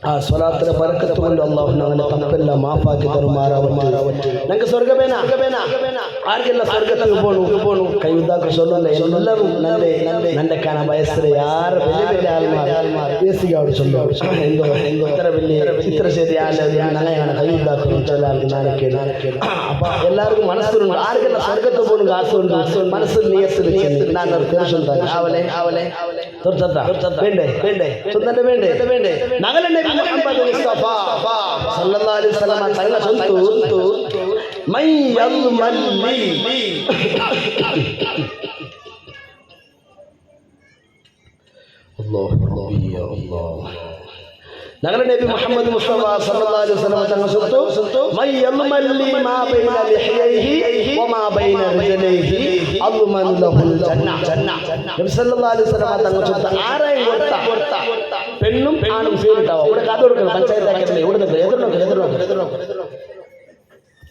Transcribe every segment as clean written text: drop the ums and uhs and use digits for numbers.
ആ സ്വലാത്തിലെ ബറക്കത്ത് കൊണ്ട് അല്ലാഹു ഞങ്ങളെ തപ്പെല്ലാം മാഫാക്കി തരുമാറാവട്ടെ. ഞങ്ങൾക്ക് സ്വർഗ്ഗമേന ആർക്കെല്ലാം സ്വർഗ്ഗത്തിൽ പോണു കൈയുദ്ധാക്ക് ചൊല്ലല്ലേ എല്ലാവരും നന്റെ കാണാൻ വയസ്സിലെ യാറ് വലിയ വലിയ ആൾമാർ യേസിയോട് ചൊല്ലോ എന്തോ ഇത്ര വലിയ ഇത്ര ശരിയാണ് നനയാണ് കൈയുദ്ധാക്കും ചൊല്ലാർക്ക് നാനക്കേട്. അപ്പൊ എല്ലാവർക്കും മനസ്സിലുണ്ട് ആർക്കെല്ലാം സ്വർഗ്ഗത്തിൽ പോകണം കാസുണ്ട് മനസ്സിൽ നീയത്തിൽ ഞാൻ തീർച്ചയായും ആവലെ വേണ്ടേ ചൊന്നെ വേണ്ടേ നഗലന്റെ മുഹമ്മദ് മുസ്തഫ സല്ലല്ലാഹു അലൈഹി വസല്ലം തങ്ങൾ ചൊല്ലുന്നു മൻ യദ്മല്ലി അല്ലാഹു റബ്ബി യാ അല്ലാഹ് നഗല നബി മുഹമ്മദ് മുസ്തഫ സല്ലല്ലാഹു അലൈഹി വസല്ലം തങ്ങൾ ചൊല്ലുന്നു മൻ യദ്മല്ലി മാ ബൈന ലിഹ്യൈഹി വമാ ബൈന റിജലൈഹി അദ്മൻ ലഹുൽ ജന്ന നബി സല്ലല്ലാഹു അലൈഹി വസല്ലം തങ്ങൾ ചൊല്ലുന്നു ആരെയും കൊടുത്ത പെണ്ണും ആണും സേരിട്ടാവും ഇവിടെ കഥ കൊടുക്കണം പഞ്ചായത്താക്കല്ലേ ഇവിടെ എതിർനോക്ക്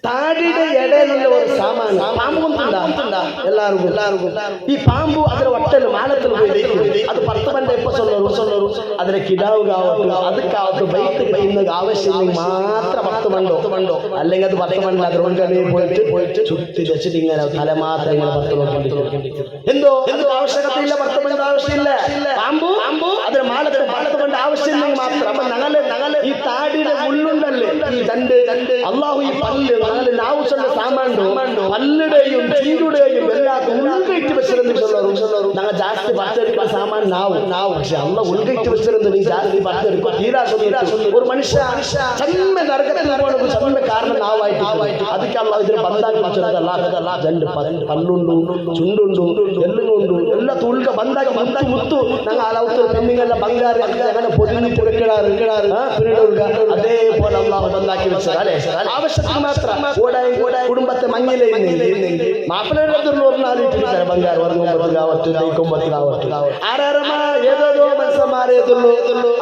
താടിയുടെ ഇടയിലുള്ള ഒരു സാമാനം പാമ്പ് കൊണ്ടുണ്ടാ എല്ലാവർക്കും ഈ പാമ്പു അതിലെ ഒട്ടല് മാലത്തിൽ പോയി അത് 10 മണിന്റെ എപ്പോ സൊല്ലു അതിലെ കിടാവുകാവട്ടും അതുക്കാവത്ത് ബൈക്ക് ചെയ്യുന്ന ആവശ്യം മാത്രം 10 മണ്ടോ അല്ലെങ്കിൽ അത് 10 മണിൽ അത് റോഡിൽ പോയിട്ട് ചുറ്റി വെച്ചിട്ട് ഇങ്ങനെ തല മാത്രം ഇങ്ങനെ 10 നോക്കിണ്ടിരിക്കും എന്തോ ആവശ്യകതയില്ല 10 മണിന്റെ ആവശ്യമില്ല പാമ്പു അതിന് മാലത്തിൽ 10 മണിന്റെ ആവശ്യമില്ലെങ്കിൽ മാത്രം. അപ്പൊ ഞങ്ങള് ഈ താടിയുടെ മുള്ളുണ്ടല്ലേ ഈ തണ്ട് അള്ളാഹു ഈ പല്ല് ನಾವು ಸಣ್ಣ ಸಾಮಾನು ಹಲ್ಲುಡೆಯು ಚೀರುಡೆಯು ಎಲ್ಲ ಉಳ್ಗೈಟ್ಟು വെച്ചിരുന്നു ഞങ്ങൾ ജാസ്തി പത്തെടുക്കുന്ന സാമാൻ നാവ് പക്ഷെ അല്ല ഉൾഗൈറ്റ് വെച്ചിരുന്നു നീ ജാസ്തി പത്തെടുക്കും തീരാ ഒരു മനുഷ്യ ചന്മ നരകത്തിൽ പോകണം ചന്മ കാരണം നാവായിട്ട് ಅದಕ್ಕೆ ಅಲ್ಲ ಇದ್ರ ಬಂದಾಗಿ വെച്ചിരുന്നതല്ല രണ്ട് പല്ലുണ്ടു ചുണ്ടുണ്ടു എല്ലുകൊണ്ടു എല്ലാ തുൾക ಬಂದಾಗಿ മുത്തു ഞങ്ങൾ അലൗത്ത് പെണ്ണുങ്ങളെ ബംഗാറ് അങ്ങനെ പൊതിഞ്ഞു പുറക്കിടാറ് അതേപോലെ അള്ളാഹു ಬಂದಾക്കി വെച്ചത് അല്ലേ ആവശ്യത്തിന് മാത്രം കുടുംബത്തെ മഞ്ഞിലെ മാപ്പിളയുടെ നാലിട്ടിരിക്കാറ് ബംഗാർ വർഗാവത്ത് ദൈക്കൊമ്പത്ത് കാവത്ത് ആരാരമാ ഏതോ മത്സമാരെ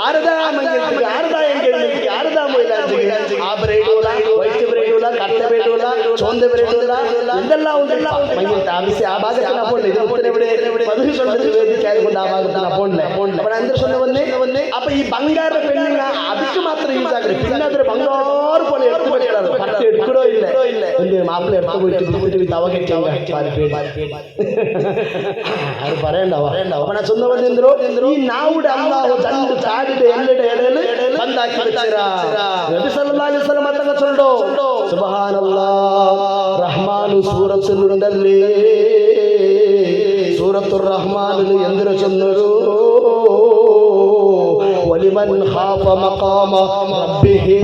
ആരതാ മഞ്ഞിൽ ആരതാ എങ്കിൽ ആരതാ മൊയിലാഞ്ചി ആ ബ്രൈഡൂല വൈറ്റ് ബ്രൈഡൂല കട്ട ബ്രൈഡൂല ചോന്ത ബ്രൈഡൂല എന്തെല്ലാം മഞ്ഞിൽ താമസിച്ച് ആ ഭാഗത്തിന് അപ്പോണ്ട് ഇവിടെ മധുര വേദിക്കായതുകൊണ്ട് ആ ഭാഗത്തിന് അപ്പോണ്ടില്ല അപ്പോൾ എന്തൊരു സ്വന്തം വന്നേ അപ്പൊ ഈ ബംഗാറിന്റെ പെണ്ണിങ്ങ അതിക്ക് മാത്രം യൂസ് ആക്കരുത് പിന്നെ അതൊരു ബംഗാർ പോലെ എടുത്തുപടിയാണ് പട്ട എടുക്കണോ ഇല്ല മാപ്പിള എടുത്തു പോയിട്ട് തവ കെട്ടിയാൽ അത് പറയണ്ട അപ്പൊ ഞാൻ ചൊന്ന വന്നെന്തോ ഈ നാവുടെ അല്ലാഹു ചണ്ട് ചാടിയുടെ എല്ലയുടെ ഇടയിൽ ബന്ധാക്കി വെച്ചരാ നബി സല്ലല്ലാഹു അലൈഹി വസല്ലം തങ്ങൾ ചൊല്ലോ സുബ്ഹാനല്ലാഹ് റഹ്മാനു സൂറത്തുണ്ടല്ലേ സൂറത്തുർ റഹ്മാനിൽ എന്തിനു ചൊന്നൊരു വലിമൻ ഖാഫ മഖാമ റബ്ബിഹി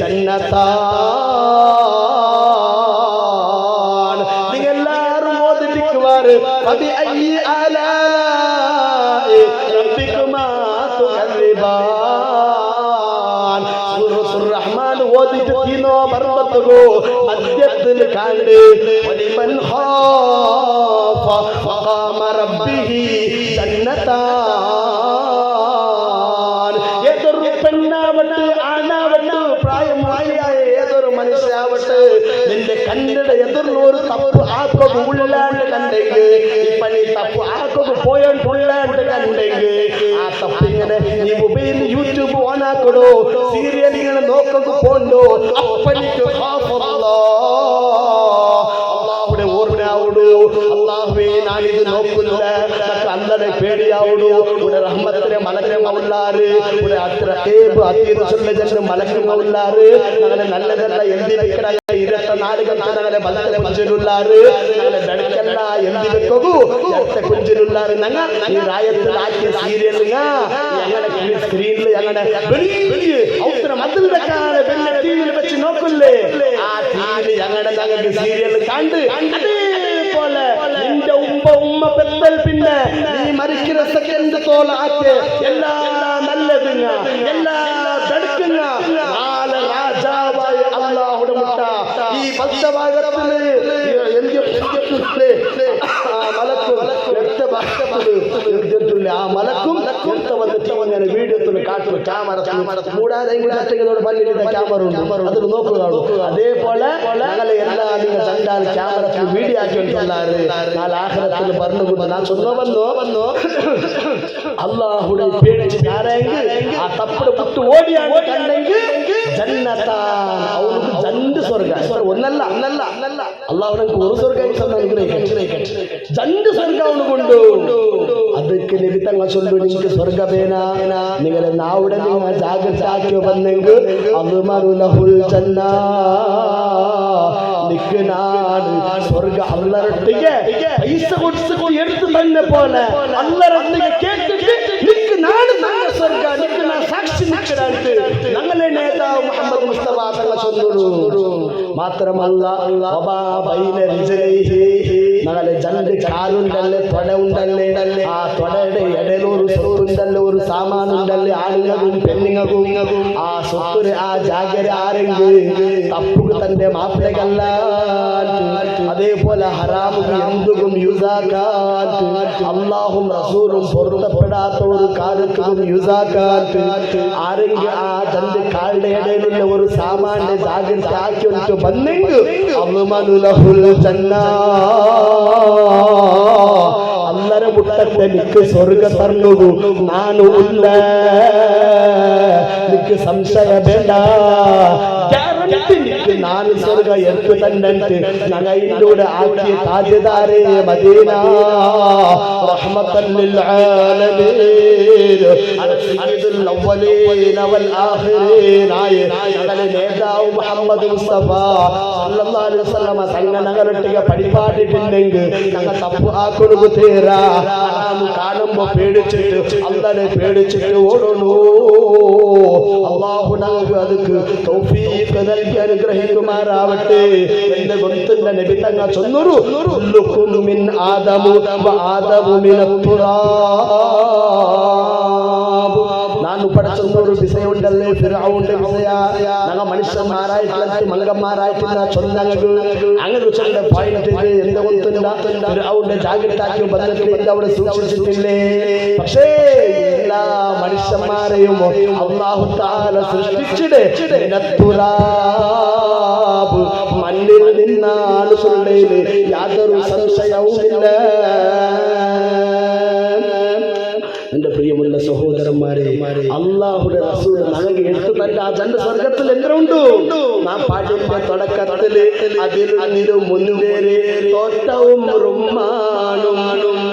ജന്നതാ فبأي آلاء ربكما تكذبان سورة الرحمن ഓതിട്ട് തീനോ പർവ്വതകോ മധ്യത്തിൽ കാണ്ട് വലിമൻ ഖാഫ മഖാമ റബ്ബിഹി ജന്നതാൻ ഏതൊരു പെണ്ണാവട്ടെ ആണാവട്ടെ പ്രായമായ ഏതൊരു മനുഷ്യാവട്ടെ നിന്റെ കണ്ണിടെ എതിർന്നൊരു തപ്പ് ആക്കൊക്കെ ഉള്ളാണ്ട് കണ്ടെങ്കിൽ ഇപ്പൊ നീ തപ്പ് ആക്കൊക്കെ പോയാണ്ട് കണ്ടെങ്കിൽ ആ തപ്പിങ്ങനെ നീ മൊബൈൽ യൂട്യൂബ് ഓൺ ആക്കടോ സീരിയൽ ഇങ്ങനെ നോക്കൊക്കെ പോണ്ടോ അപ്പനിക്ക് അള്ളാഹുടെ ഓർമ്മയാവടോ അള്ളാഹുവേ ഞാനിത് നോക്കില്ല അല്ലടെ പേടിയാവടോ ഇവിടെ റഹ്മത്തിലെ മലക്കങ്ങ ഉള്ളാറ് ഇവിടെ അത്ര ടേബ് അത്തീർച്ചുള്ള ജന മലക്കങ്ങ ഉള്ളാറ് അങ്ങനെ നല്ലതല്ല എന്തി വെക്കട 24 ಗಂಟೆ ನಗಲೆ ಬಲಲೆ ಕುಂಜಿನುಲ್ಲಾರು ನಗಲೆ ಬೆಳಕೆಲ್ಲ ಎಂದಿ ಬೆಕ್ಕಗು ಎತ್ತ ಕುಂಜಿನುಲ್ಲಾರು ನಂಗ ಈ ರಾಯತ್ತು ಹಾಕಿ ಸೀರಿಯಲ್ಗ ಎಂಗಡ ಸ್ಕ್ರೀನ್ ಎಂಗಡ ಬೆಳಿ ಅವತರ ಮದ್ದದ ಕಾಣ ಬೆನ್ನ ಟಿವಿಲಿ വെച്ച് നോക്കുല്ലേ ആ ടിവിയിൽ ಎಂಗಡ നഗ സീരിയൽ കണ്ട് അതേപോലെ നിന്റെ ഉമ്മ പെത്തൽ പിന്നെ നീ മരിക്കുന്ന സെക്കൻഡ് തോല ആക്ക് എല്ലാ നല്ലതുങ്ങ എല്ലാ തടുക്കുന്ന നാല് രാജാവായ അല്ലാഹുടെ മുട്ട ഈ പത്തഭാഗത്തില് മലക്കും ആ മലക്കും ఎంత വന്നിട്ട് വീഡിയോ ക്യാമറ കൂടാതെ പള്ളിയുടെ ക്യാമറ ഉണ്ട് അതിൽ നോക്കുക അതേപോലെ ഞങ്ങളെ എല്ലാ നിങ്ങൾ കണ്ടാൽ ക്യാമറ വീഡിയോ ആക്കിയിട്ടുള്ളാറ് നാളെ ആഖിറത്തിൽ പറഞ്ഞുകൊണ്ട് ഞാൻ വന്നോ അള്ളാഹുടെ പേടിച്ച് ഞാനെങ്കിൽ ആ തപ്പട് പുട്ട് ഓടിയാണ് കണ്ടെങ്കിൽ ജന്നത്താൻ അവർക്ക് രണ്ട് സ്വർഗ്ഗം ഒന്നല്ല അള്ളാഹു നമുക്ക് ഒരു സ്വർഗ്ഗം രണ്ട് സ്വർഗ്ഗം കൊണ്ടു ಅದಕ್ಕೆ ನಬಿ ತಂಗ ಚೊಲ್ಲು ನಿಮಗೆ ಸ್ವರ್ಗ ಬೇನಾ ನಿಗಳೆ ನಾವುಡೆ ನಿಮ್ಮ ಜಾಗೃತಿ ಬಂದೆಂಗು ಅದು ಮರುಲಹುಲ್ ಜನ್ನ ನಿಕ್ಕೆ ನಾನು ಸ್ವರ್ಗ ಅಲ್ಲರೊಟ್ಟಿಗೆ ಪೈಸ ಕೊಡಿಸಿಕೊಂಡು ಎಡ್ತು ತಂದೆ ಪೋಲೆ ಅಲ್ಲರೊಟ್ಟಿಗೆ ಕೇಳ್ತಿದ್ದೆ ನಿಕ್ಕೆ ನಾನು ನನ್ನ ಸ್ವರ್ಗ ನಿಕ್ಕೆ ನಾ ಸಾಕ್ಷಿ ನಿಕ್ಕಡಂತೆ ನಂಗಲೇ ನೇತಾ ಮುಹಮ್ಮದ್ ಮುಸ್ತಫಾ ತಂಗ ಚೊಲ್ಲುಡು ಮಾತ್ರಮಲ್ಲ ವಬಾ ಬೈನ ರಿಜಲೈಹಿ നങ്ങളെ ജണ്ട് കാലുണ്ടല്ലേ തൊട ഉണ്ടല്ലേ ആ തൊടയുടെ ഇടയിലൊരു സ്വത്തുണ്ടല്ലേ ഒരു സാമാനുണ്ടല്ലേ ആണുങ്ങകും പെണ്ണുങ്ങകും ആ സ്വത്തുര് ആ ജാഗര ആരെങ്കിലും തപ്പുക തന്റെ മാപ്പിളകല്ല അതേപോലെ ഹറാമും എന്തും യൂസാക്കാൻ അള്ളാഹും റസൂലും പൊരുത്തപ്പെടാത്ത ഒരു കാര്യത്തിലും യൂസാക്കാൻ ആരെങ്കിലും ആ തന്റെ കാലിന്റെ ഇടയിലുള്ള ഒരു സാമാന്റെ ജാഗ്രത ആക്കി വന്നെങ്കിൽ അമ്മാനുലഹുൽ ജന്ന അല്ലര മുട്ടത്തെ നിക്ക് സ്വർഗ തർന്നുകു നാനു ഉള്ള നിക്ക് സംശയ വേണ്ട ಗ್ಯಾರಂಟಿ ನಾನು ಸ್ವರ್ಗ ಎತ್ತು ತಂದಂತೆ ನನ್ನ ಇಂದೂടെ ಆಕಿ ತಾಜದಾರೆ ಮದೀನಾ ರಹಮತನ್ ಲಿಲ್ ಆಲಮೀನ್ ಸಯ್ಯಿದುಲ್ ಅವ್ವಲೀನ ವಲ್ ಆಖಿರೀನ್ ನಗಲೆ നേതാവ് മുഹമ്മദ് മുസ്തഫ സല്ലല്ലാഹു അലൈഹി വസല്ലം തങ്ങൾ നഗരൊಟ್ಟಿಗೆ പടിപാടി പിന്നെങ്ക് ഞങ്ങൾ തപ്പു ആക്കൊടുക്കു തേരാ നാം കാണുമ്പോൾ പേടിച്ചിട്ട് അല്ലാഹനെ പേടിച്ചിട്ട് ഓടണോ അല്ലാഹു നമുക്ക് ಅದಕ್ಕೆ തൗഫീഖ് നൽകി അനുഗ്രഹിക്കുമാറാവട്ടെ എന്റെ ഗൊന്തുന്ന നബി തങ്ങൾ ചൊന്നൂരു കുല്ലുക്കും മിൻ ആദമു വ ആദമു മിനത് തുറാബ് ನಾನು ಪಡಚೊಂದೂರು ವಿಷಯವುಂಡಲ್ಲೇ ಫಿರೌಂಡ ವಿಷಯ ನಗ ಮನುಷ್ಯನ್ಮಾರಾಯ್ತು ಮಂಗಮ್ಮಾರಾಯ್ತಿಲ್ಲ ಚೊಂದಂಗು ಅಂಗದು ಚೊಂದ ಪಾಯಿಂಟ್ ಇದೆ ಎಂದ ಗೊತ್ತಿಲ್ಲ ಫಿರೌಂಡ ಜಾಗೃತಾക്കി ಬಂದದ್ರಿಂದ അവിടെ സൂക്ഷിച്ചിട്ടില്ലേ പക്ഷേ എല്ലാ മനുഷ്യന്മാരെയും അല്ലാഹു തആല സൃഷ്ടിച്ചിടെ തുറാബ് മണ്ണിൽ നിന്നാണ് ചൊല്ലേല് യാതൊരു സംശയവുമില്ല എന്റെ പ്രിയമുള്ള സഹോദരന്മാരെ അല്ലാഹുവിന്റെ റസൂൽ നമുക്ക് എടുത്തു തന്റെ ആ ജന്ന സ്വർഗ്ഗത്തിൽ എന്തുണ്ട് നാം പാടിന്റെ തുടക്കത്തിൽ അതിൽ നിന്നും മുൻവേറെ തോട്ടവും റുമ്മാനും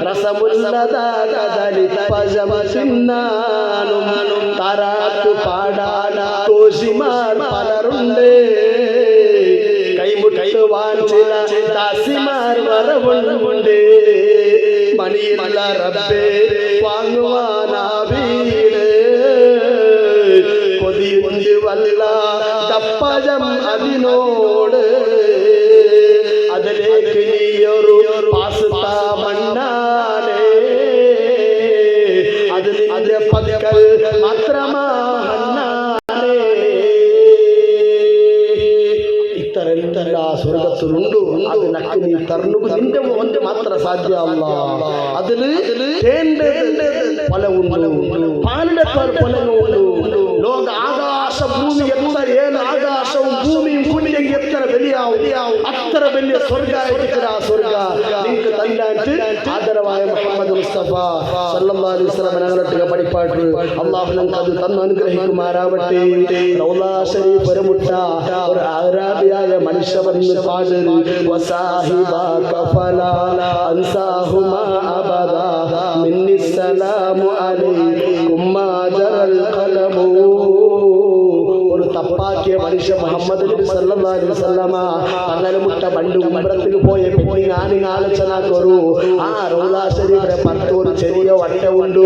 രസമുള്ളതാകദലി പജമസിന്നാനും താരാട്ടു പാടാന കോശിമാർ പലരുണ്ട് കൈമുട്ടുവാൻ ചില ദാസിമാർ വരവുണ്ട് മണിയില്ല റബ്ബേ വാങ്ങുവാനാവീട് കൊതിയുണ്ട് വല്ല ദപ്പജം അതിനോട് അതിലേക്ക് നീയൊരു പാസ്ത മണ്ണാലേ അത് നിന്റെ പക്കൽ മാത്രമാണാലേ ഇത്തരം സ്വർഗത്തിലുണ്ട് അത് നക്ക് നീ തർന്നുക നിന്റെ മോന്റെ മാത്രം സാധ്യ അല്ല അതില് പല ഉണ്ട് പാലിന്റെ പൊലങ്ങളുണ്ട് ലോക ആകാശ ഭൂമി എത്ര ഏത് ആകാശവും ഭൂമിയും കൂടിയെങ്കിൽ എത്ര വലിയാവും അത്ര വലിയ സ്വർഗായിട്ട് ആ സ്വർഗ നിങ്ങൾക്ക് തന്നായിട്ട് ആദരവായ മുഹമ്മദ് മുസ്തഫ സല്ലല്ലാഹു അലൈഹി വസല്ലം ഞങ്ങളുടെ പഠിപ്പാട്ട് അല്ലാഹു നമുക്ക് അത് തന്ന് അനുഗ്രഹിക്കുമാറാവട്ടെ റൗള ശരീഫ് വരമുട്ട ഒരു ആരാബിയായ മനുഷ്യ വന്ന് പാടൽ വസാഹിബക ഫലാ അൻസാഹുമാ അബദാ മിന്നി സലാമു അലൈക്കും മാ ജറൽ ഖലമു ഒരു തപ്പാക്കിയ മനുഷ്യ മുഹമ്മദ് നബി സല്ലല്ലാഹു അലൈഹി വസല്ലമ തങ്ങളെ മുട്ട പണ്ട് ഉംറത്തിൽ പോയ പെണ്ണി ഞാനിങ് ആലോചന കൊറു ആ റൗള ശരീഫിന്റെ പുറത്ത് ഒരു ചെറിയ വട്ട ഉണ്ട്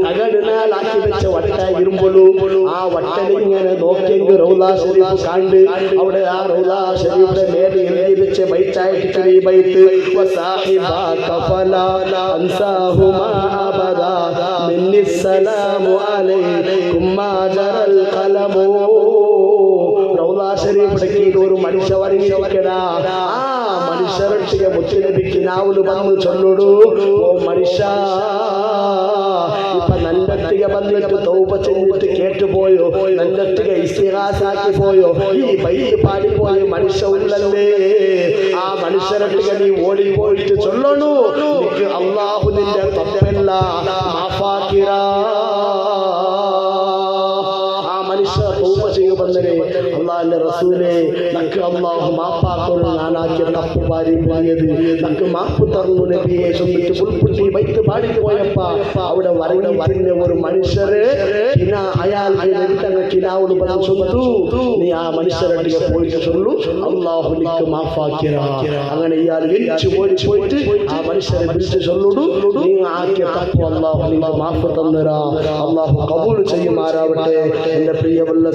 തകടിനാലാക്കി വെച്ച വട്ട ഇരുമ്പൊളു ആ വട്ടലിങ്ങനെ നോക്കിയെങ്കിൽ റൗള ശരീഫ് കണ്ട് അവിടെ ആ റൗള ശരീഫിന്റെ മേലെ എഴുതി വെച്ച ബൈറ്റായിട്ട് ഈ ബൈത്ത് വസാഹിബക ഫലാ അൻസാഹുമാ അബദാ മിന്നി സലാമു അലൈക്കും മാ ജറൽ ഖലമു റൗള ശരീഫിന്റെ കീഴിൽ ഒരു മനുഷ്യ വരങ്ങിയിരിക്കടാ ആ മനുഷ്യരൊട്ടിಗೆ മുത്തുനബിക്ക് നാവുല് വന്ന് ചൊല്ലുടു ഓ മനുഷ്യ ഇപ്പൊ നല്ലൊട്ടിಗೆ വന്നിട്ട് തൗബ ചെയ്തിട്ട് കേട്ടുപോയോ, നല്ലൊറ്റ ഇസ്തിഗാസാക്കി പോയോ, ഈ ബൈത്ത് പാടിപ്പോയോ മനുഷ്യ ഉള്ളല്ലേ, ആ മനുഷ്യരട്ടിക നീ ഓടി പോയിട്ട് ചൊല്ലണു, നിനക്ക് അള്ളാഹു നിന്റെ തപ്പല്ല മാഫാക്കിറാ. ആ മനുഷ്യ തൗബ ചെയ്യുമെന്നേ അള്ളാഹിന്റെ റസൂലേ, നക്ക് അള്ളാഹു മാപ്പാക്കുന്നു, ഞാനാക്കിയ തപ്പ് പാരി പോയത് നക്ക് മാപ്പ് തന്നു നബിയെ ചൊല്ലിട്ട് പുൽക്കുട്ടി ബൈത്ത് പാടിട്ട് പോയപ്പ അവിടെ വരവിന്റെ ഒരു മനുഷ്യര് അയാൾ തങ്ങൾ കിനാവോട് പറഞ്ഞു ചൊല്ലു, നീ ആ മനുഷ്യരട്ടിക പോയിട്ട് ചൊല്ലു, അള്ളാഹു നിക്ക് മാഫാക്കിറ. അങ്ങനെ ഇയാൾ എരിച്ചു പോയിട്ട് ആ മനുഷ്യരെ വിളിച്ച് ചൊല്ലുടു, നീ ആക്കിയ തപ്പ് അള്ളാഹു നിക്ക് മാഫ് തന്നരാ. അള്ളാഹു കബൂൽ ചെയ്യുമാറാവട്ടെ. എന്റെ പ്രിയവല്ല